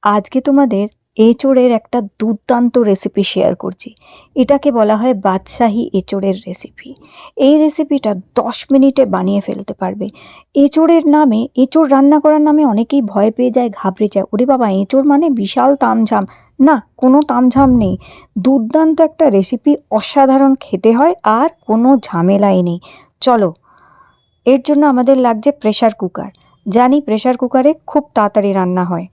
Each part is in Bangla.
আজকে তোমাদের এঁচোড়ের একটা দুর্দান্ত রেসিপি শেয়ার করছি। এটাকে বলা হয় বাদশাহী এঁচোড়ের রেসিপি। এই রেসিপিটা 10 মিনিটে বানিয়ে ফেলতে পারবে। এঁচোড়ের নামে, এঁচোড় রান্না করার নামে অনেকেই ভয় পেয়ে যায়, ঘাবড়ে যায়, ওরে বাবা এঁচোড় মানে বিশাল তামঝাম। না, কোনো তামঝাম নেই। দুর্দান্ত একটা রেসিপি, অসাধারণ খেতে হয় আর কোনো ঝামেলাই নেই। চলো, এর জন্য আমাদের লাগছে প্রেসার কুকার। জানি প্রেসার কুকারে খুব তাড়াতাড়ি রান্না হয়,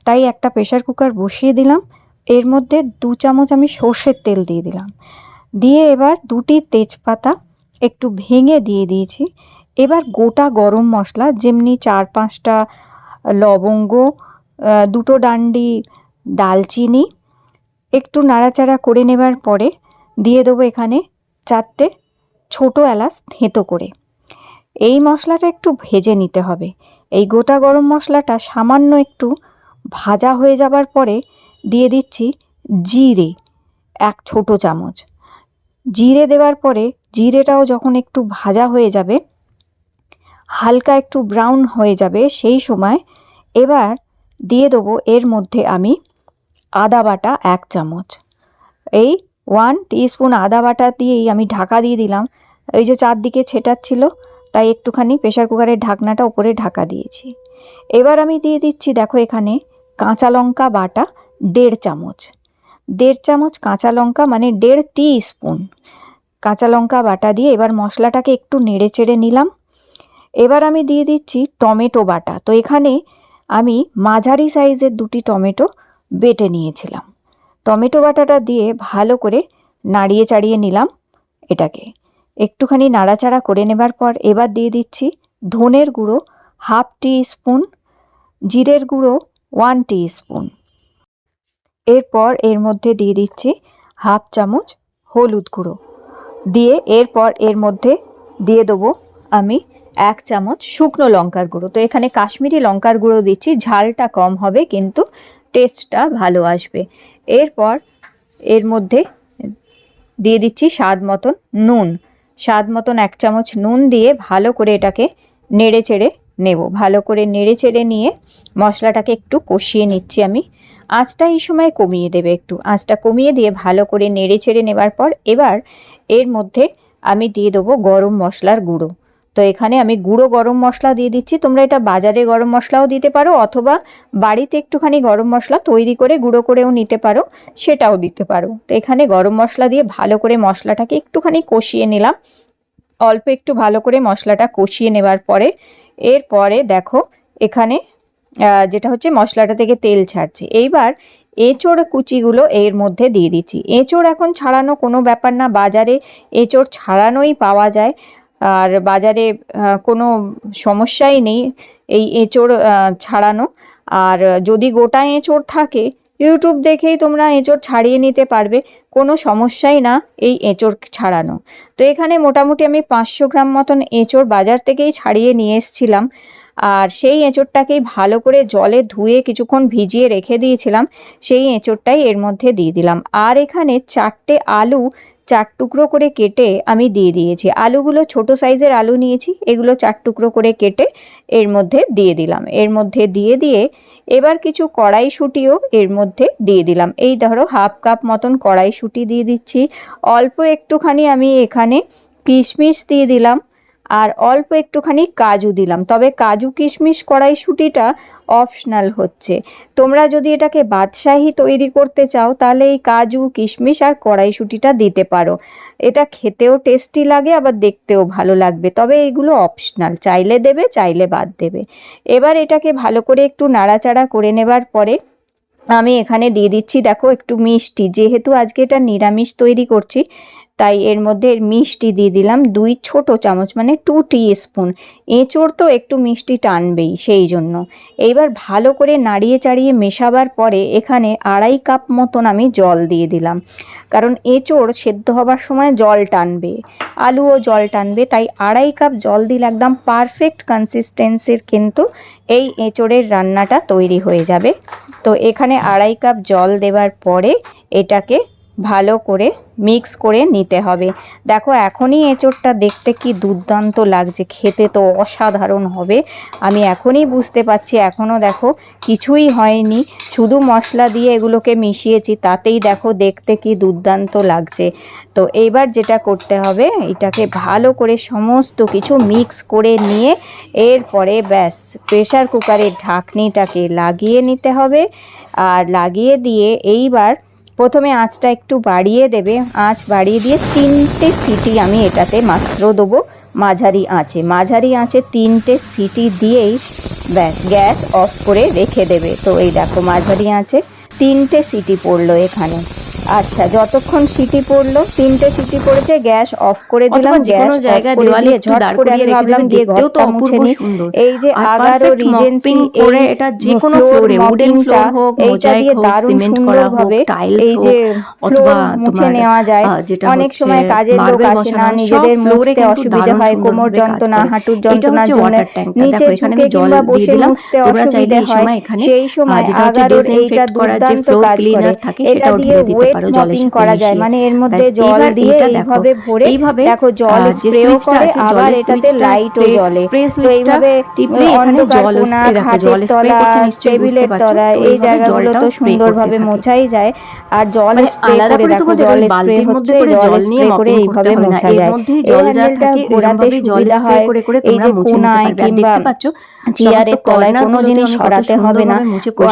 তাই একটা প্রেসার কুকার বসিয়ে দিলাম। এর মধ্যে 2 চামচ আমি সর্ষের তেল দিয়ে দিলাম। দিয়ে এবার 2টি তেজপাতা একটু ভেঙে দিয়ে দিয়েছি। এবার গোটা গরম মশলা, যেমনি 4-5টা লবঙ্গ, 2টো ডান্ডি দালচিনি, একটু নাড়াচাড়া করে নেবার পরে দিয়ে দেবো এখানে 4টে ছোটো এলাচ থেঁতো করে। এই মশলাটা একটু ভেজে নিতে হবে। এই গোটা গরম মশলাটা সামান্য একটু ভাজা হয়ে যাবার পরে দিয়ে দিচ্ছি জিরে, 1 ছোটো চামচ। জিরে দেওয়ার পরে জিরেটাও যখন একটু ভাজা হয়ে যাবে, হালকা একটু ব্রাউন হয়ে যাবে, সেই সময় এবার দিয়ে দেবো এর মধ্যে আমি আদা বাটা 1 চামচ। এই 1 টিস্পুন আদা বাটা দিয়েই আমি ঢাকা দিয়ে দিলাম। এই যে চারদিকে ছেটাচ্ছিল, তাই একটুখানি প্রেসার কুকারের ঢাকনাটা উপরে ঢাকা দিয়েছি। এবার আমি দিয়ে দিচ্ছি, দেখো এখানে কাঁচা লঙ্কা বাটা 1.5 চামচ। 1.5 চামচ কাঁচা লঙ্কা মানে 1.5 টিস্পুন কাঁচা লঙ্কা বাটা দিয়ে এবার মশলাটাকে একটু নেড়ে চেড়ে নিলাম। এবার আমি দিয়ে দিচ্ছি টমেটো বাটা। তো এখানে আমি মাঝারি সাইজের 2টি টমেটো বেটে নিয়েছিলাম। টমেটো বাটাটা দিয়ে ভালো করে নাড়িয়ে চাড়িয়ে নিলাম। এটাকে একটুখানি নাড়াচাড়া করে নেবার পর এবার দিয়ে দিচ্ছি ধনের গুঁড়ো 1/2 টিস্পুন, জিরের গুঁড়ো 1 টিস্পুন। এরপর এর মধ্যে দিয়ে দিচ্ছি 1/2 চামচ হলুদ গুঁড়ো। দিয়ে এরপর এর মধ্যে দিয়ে দেবো আমি 1 চামচ শুকনো লঙ্কার গুঁড়ো। তো এখানে কাশ্মীরি লঙ্কার গুঁড়ো দিচ্ছি, ঝালটা কম হবে কিন্তু টেস্টটা ভালো আসবে। এরপর এর মধ্যে দিয়ে দিচ্ছি স্বাদ মতন নুন, স্বাদ মতন 1 চামচ নুন দিয়ে ভালো করে এটাকে নেড়ে চেড়ে নেব। ভালো করে নেড়ে চেড়ে নিয়ে মশলাটাকে একটু কষিয়ে নিচ্ছি আমি। আঁচটা এই সময় কমিয়ে দেবে, একটু আঁচটা কমিয়ে দিয়ে ভালো করে নেড়ে চেড়ে নেবার পর এবার এর মধ্যে আমি দিয়ে দেবো গরম মশলার গুঁড়ো। তো এখানে আমি গুঁড়ো গরম মশলা দিয়ে দিচ্ছি। তোমরা এটা বাজারে গরম মশলাও দিতে পারো, অথবা বাড়িতে একটুখানি গরম মশলা তৈরি করে গুঁড়ো করেও নিতে পারো, সেটাও দিতে পারো। তো এখানে গরম মশলা দিয়ে ভালো করে মশলাটাকে একটুখানি কষিয়ে নিলাম। অল্প একটু ভালো করে মশলাটা কষিয়ে নেবার পরে এরপরে দেখো এখানে যেটা হচ্ছে মশলাটা থেকে তেল ছাড়ছে। এইবার এঁচোড় কুচিগুলো এর মধ্যে দিয়ে দিচ্ছি। এঁচোড় এখন ছাড়ানো কোনো ব্যাপার না, বাজারে এঁচোড় ছাড়ানোই পাওয়া যায়, আর বাজারে কোনো সমস্যাই নেই এই এঁচোড় ছাড়ানো। আর যদি গোটা এঁচোড় থাকে, ইউটিউব দেখেই তোমরা এঁচোড় ছাড়িয়ে নিতে পারবে, কোনো সমস্যাই না এই এঁচোড় ছাড়ানো। তো এখানে মোটামুটি আমি 500 গ্রাম মতন এঁচোড় বাজার থেকেই ছাড়িয়ে নিয়ে এসেছিলাম, আর সেই এঁচোড়টাকেই ভালো করে জলে ধুয়ে কিছুক্ষণ ভিজিয়ে রেখে দিয়েছিলাম, সেই এঁচোড়টাই এর মধ্যে দিয়ে দিলাম। আর এখানে 4টে আলু 4 টুকরো করে কেটে আমি দিয়ে দিয়েছি। আলুগুলো ছোট সাইজের আলু নিয়েছি, এগুলো 4 টুকরো করে কেটে এর মধ্যে দিয়ে দিলাম। এর মধ্যে দিয়ে এবার কিছু কড়াইশুঁটিও এর মধ্যে দিয়ে দিলাম। এই ধরো 1/2 কাপ মতন কড়াইশুঁটি দিয়ে দিচ্ছি। অল্প একটুখানি আমি এখানে কিশমিশ দিয়ে দিলাম, আর অল্প একটুখানি কাজু দিলাম। তবে কাজু কিশমিশ কড়াইশুঁটিটা অপশনাল হচ্ছে। তোমরা যদি এটাকে বাদশাহী তৈরি করতে চাও তাহলে এই কাজু কিশমিশ আর কড়াইশুঁটিটা দিতে পারো। এটা খেতেও টেস্টি লাগে, আবার দেখতেও ভালো লাগবে। তবে এগুলো অপশনাল, চাইলে দেবে চাইলে বাদ দেবে। এবার এটাকে ভালো করে একটু নাড়াচাড়া করে নেবার পরে আমি এখানে দিয়ে দিচ্ছি, দেখো একটু মিষ্টি। যেহেতু আজকে এটা নিরামিষ তৈরি করছি, তাই এর মধ্যে মিষ্টি দিয়ে দিলাম 2 ছোটো চামচ, মানে 2 টিস্পুন। এঁচোড় তো একটু মিষ্টি টানবেই, সেই জন্য। এইবার ভালো করে নাড়িয়ে চাড়িয়ে মেশাবার পরে এখানে 2.5 কাপ মতন আমি জল দিয়ে দিলাম, কারণ এঁচোড় সেদ্ধ হবার সময় জল টানবে, আলুও জল টানবে, তাই 2.5 কাপ জল দিলে একদম পারফেক্ট কনসিস্টেন্সির কিন্তু এই এঁচোড়ের রান্নাটা তৈরি হয়ে যাবে। তো এখানে 2.5 কাপ জল দেওয়ার পরে এটাকে ভালো করে মিক্স করে নিতে হবে। দেখো এখনই এঁচোড়টা দেখতে কি দুর্দান্ত লাগছে, খেতে তো অসাধারণ হবে। আমি এখনই বুঝতে পারছি, এখনও দেখো কিছুই হয়নি, শুধু মশলা দিয়ে এগুলোকে মিশিয়েছি, তাতেই দেখো দেখতে কি দুর্দান্ত লাগছে। তো এইবার যেটা করতে হবে, এটাকে ভালো করে সমস্ত কিছু মিক্স করে নিয়ে এরপরে ব্যাস প্রেসার কুকারের ঢাকনিটাকে লাগিয়ে নিতে হবে। আর লাগিয়ে দিয়ে এইবার প্রথমে আঁচটা একটু বাড়িয়ে দেবে, আঁচ বাড়িয়ে দিয়ে 3টে সিটি আমি এটাতে মাত্র দেবো মাঝারি আঁচে। মাঝারি আঁচে 3টে সিটি দিয়েই ব্যাস গ্যাস অফ করে রেখে দেবে। তো এই দেখো মাঝারি আঁচে 3টে সিটি পড়লো এখানে। আচ্ছা, যতক্ষণ সিটি পড়লো, 3টে সিটি পড়েছে, গ্যাস অফ করে দিলাম। গ্যাস অফ করে দিয়ে ঝট করে আমি ভাবলাম দিয়ে ঘরটা মুছে নিই। এই যে আগারো রিজেন্সি এটা যে কোনো ফ্লোরে, উডেন ফ্লোর হোক, এইটা দিয়ে দারুণ সুন্দরভাবে এই যে ফ্লোর মুছে নেওয়া যায়। অনেক সময় কাজের লোক আসে না, নিজেদের মুছতে অসুবিধা হয়, কোমর যন্ত্রণা, হাঁটুর যন্ত্রণার জন্য নিচে ঝুঁকে কিংবা বসে মুছতে অসুবিধা হয়, সেই সময় আগারোর এইটা দুর্দান্ত কাজ করে। এটা দিয়ে ওয়েট মপিং করা যায়, মানে এর মধ্যে জল দিয়ে এইভাবে ভরে দেখো জল স্প্রেও করে, আবার এটাতে লাইটও জ্বলে। তো এইভাবে অন্ধকার কোণা, খাটের তলা, টেবিলের তলা, এই জায়গাগুলো তো সুন্দরভাবে মোছাই যায়। আর জল স্প্রে করে দেখো, জল স্প্রে হচ্ছে, জল স্প্রে করে এইভাবে মোছা যায়। এই হ্যান্ডেলটা ঘোরাতে সুবিধা হয়, এই যে কোণায় কিংবা চেয়ারের তলায় কোনো জিনিস সরাতে হবে না,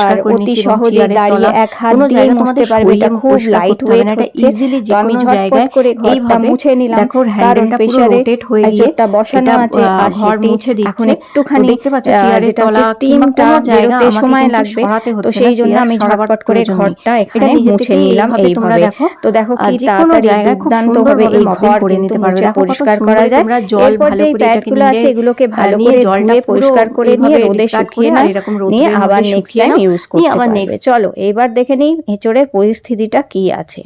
আর অতি সহজে দাঁড়িয়ে এক হাত দিয়ে মুছতে পারবে। এটা খুব লাইট ওয়েট হচ্ছে। তো আমি ঝটপট করে ঘরটা মুছে নিলাম, কারণ প্রেসারে এঁচোড়টা বসানো আছে, আর এখন একটুখানি যেটা হচ্ছে স্টিমটা বেরোতে সময় লাগবে, তো সেই জন্য আমি ঝটপট করে ঘরটা এখানে মুছে নিলাম এইভাবে। তো দেখো কি তাড়াতাড়ি দুর্দান্ত ভাবে এই ঘর কিন্তু মুছে পরিষ্কার করা যায়। এরপর যে প্যাডগুলো আছে এগুলোকে ভালো করে ধুয়ে পরিষ্কার করে নিয়ে রোদে শুকিয়ে নিয়ে আবার নেক্সট টাইম ইউজ করতে পারবে। চলো এবার দেখে নিই এঁচোড়ের পরিস্থিতিটা কি আছে।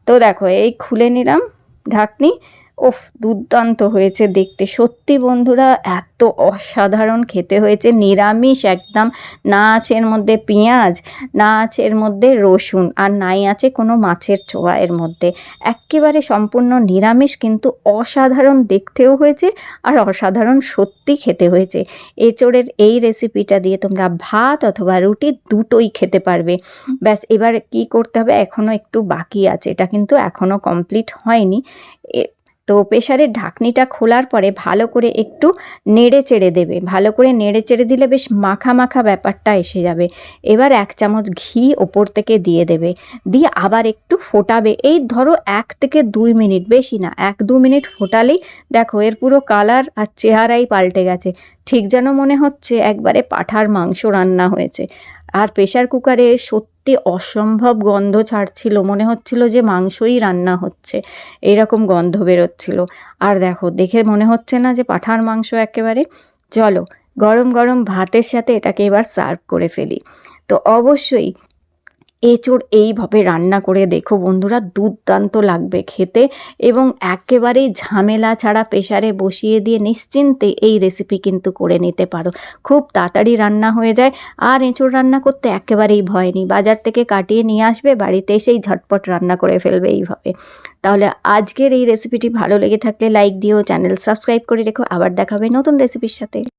তো দেখো এই খুলে নিলাম ঢাকনি। ওফ, দুর্দান্ত হয়েছে দেখতে, সত্যি বন্ধুরা এত অসাধারণ খেতে হয়েছে। নিরামিষ একদম, না আছে এর মধ্যে পেঁয়াজ, না আছে এর মধ্যে রসুন, আর নাই আছে কোনো মাছের ছোঁয়া এর মধ্যে। একেবারে সম্পূর্ণ নিরামিষ, কিন্তু অসাধারণ দেখতেও হয়েছে আর অসাধারণ সত্যি খেতে হয়েছে। এঁচোড়ের এই রেসিপিটা দিয়ে তোমরা ভাত অথবা রুটি দুটোই খেতে পারবে। ব্যাস এবার কি করতে হবে, এখনও একটু বাকি আছে, এটা কিন্তু এখনও কমপ্লিট হয়নি। তো প্রেসারের ঢাকনিটা খোলার পরে ভালো করে একটু নেড়ে চেড়ে দেবে, ভালো করে নেড়ে চেড়ে দিলে বেশ মাখা মাখা ব্যাপারটা এসে যাবে। এবার 1 চামচ ঘি ওপর থেকে দিয়ে দেবে, দিয়ে আবার একটু ফোটাবে। এই ধরো 1 থেকে 2 মিনিট, বেশি না, 1-2 মিনিট ফোটালেই দেখো এর পুরো কালার আর চেহারাই পাল্টে গেছে, ঠিক যেন মনে হচ্ছে একবারে পাঁঠার মাংস রান্না হয়েছে। আর প্রেসার কুকারে সত্যি অসম্ভব গন্ধ ছাড়ছিল, মনে হচ্ছিল যে মাংসই রান্না হচ্ছে, এইরকম গন্ধ বেরোচ্ছিল। আর দেখো দেখে মনে হচ্ছে না যে পাঁঠার মাংস একেবারে। চলো গরম গরম ভাতের সাথে এটাকে এবার সার্ভ করে ফেলি। তো অবশ্যই এঁচোড় এইভাবে রান্না করে দেখো বন্ধুরা, দুর্দান্ত লাগবে খেতে, এবং একেবারেই ঝামেলা ছাড়া প্রেসারে বসিয়ে দিয়ে নিশ্চিন্তে এই রেসিপি কিন্তু করে নিতে পারো। খুব তাড়াতাড়ি রান্না হয়ে যায়, আর এঁচোড় রান্না করতে একেবারেই ভয় নেই, বাজার থেকে কাটিয়ে নিয়ে আসবে, বাড়িতে এসেই ঝটপট রান্না করে ফেলবে এইভাবে। তাহলে আজকের এই রেসিপিটি ভালো লেগে থাকলে লাইক দিও, চ্যানেল সাবস্ক্রাইব করে রেখো। আবার দেখাবে নতুন রেসিপির সাথে।